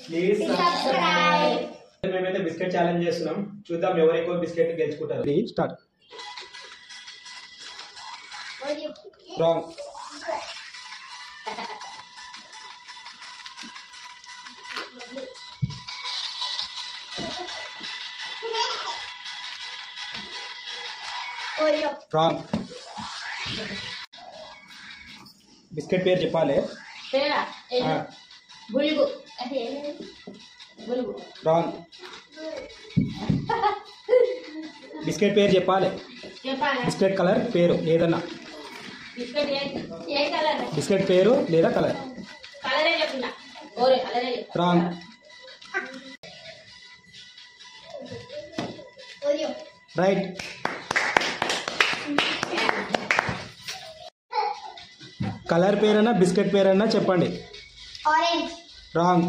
Please subscribe. మేమైతే biscuit challenge చేస్తున్నాం, చూద్దాం ఎవరు ఎక్కువ బిస్కెట్ గెలుచుకుంటారు. స్టార్ట్. రాంగ్. రాంగ్. బిస్కెట్ పేరు చెప్పాలి. రాంగ్. బిస్కెట్ పేరు చెప్పాలి. బిస్కెట్ కలర్ పేరు ఏదన్నా. బిస్కెట్ పేరు లేదా కలర్. రాంగ్. రైట్. కలర్ పేరన్నా బిస్కెట్ పేరన్నా చెప్పండి. ఆరెంజ్. రాంగ్.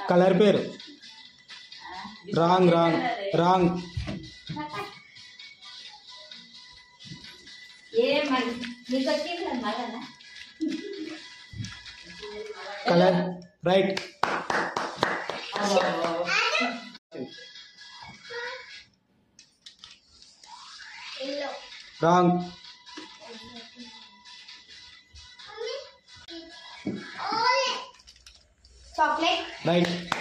కలర్ పేరు. Wrong wrong wrong. Colour. Right. Wrong. Chocolate. Right.